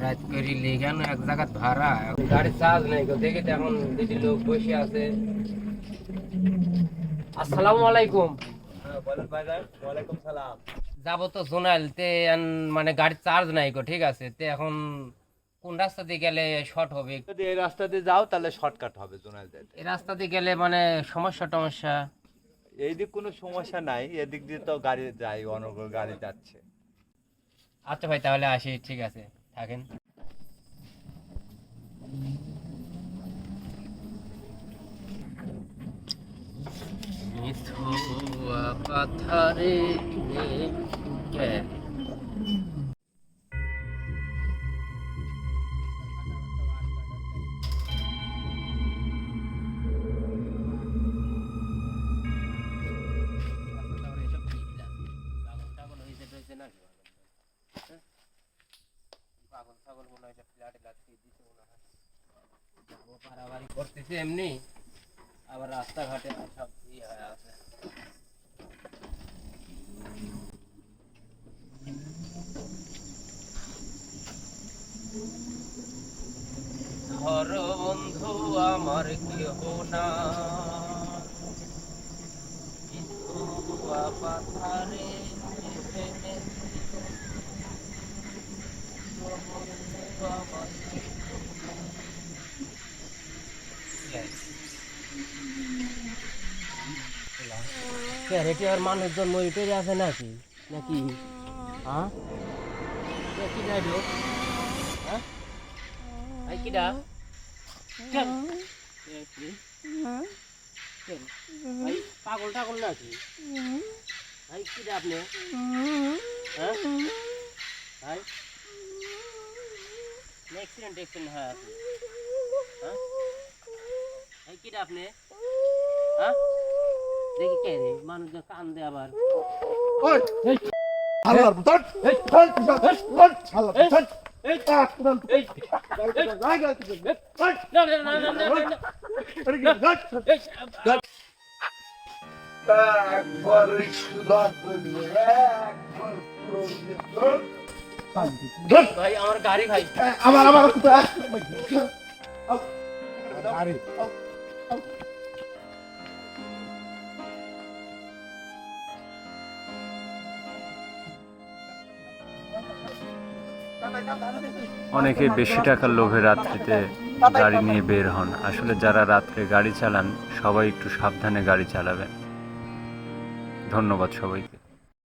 রাত করি লেগানো এক জায়গা ভাড়া গাড়ি চার্জ নাই গো দেখে এখন দুটি লোক বসে আছে। আসসালামু আলাইকুম। বলেন ভাইজান। ওয়ালাইকুম সালাম। যাবো তো জোনাল তে মানে গাড়ি চার্জ নাই গো, ঠিক আছে তে এখন কোন রাস্তা দিয়ে গেলে শর্ট হবে? যদি এই রাস্তা দিয়ে যাও তাহলে শর্টকাট হবে জোনাল যেতে। এই রাস্তা দিয়ে গেলে মানে সমস্যা টমস্যা? এই দিক কোনো সমস্যা নাই, এদিক দিয়ে তো গাড়ি যায়, অনর্গল গাড়ি যাচ্ছে। আচ্ছা ভাই তাহলে আসি, ঠিক আছে থাকেন। মিথুয়া পাথারে করতেছি এমনি, আবার রাস্তাঘাটে সব ইয়ে হয়ে আছে। ধর বন্ধু আমার কেহ না, পাথারে রেটে আর মানুষজন মরিটরে আছে নাকি নাকি? হ্যাঁ কি রাইডো? হ্যাঁ ভাই কিডা? ভাই পাগল টাগল নাকি ভাই? কিডা আপনি? হ্যাঁ ভাই অ্যাক্সিডেন্ট অ্যাক্সিডেন্ট হয় আপনি? হ্যাঁ ভাই কিডা আপনি? হ্যাঁ দেখি কে রে মানুষ কান্দে আবার। ভাই আমার গাড়ি ভাই আমার গাড়ি অনেকে বেশি টাকার লোভে রাত্রিতে গাড়ি নিয়ে বের হন। আসলে যারা রাত্রে গাড়ি চালান সবাই একটু সাবধানে গাড়ি চালাবেন। ধন্যবাদ সবাই।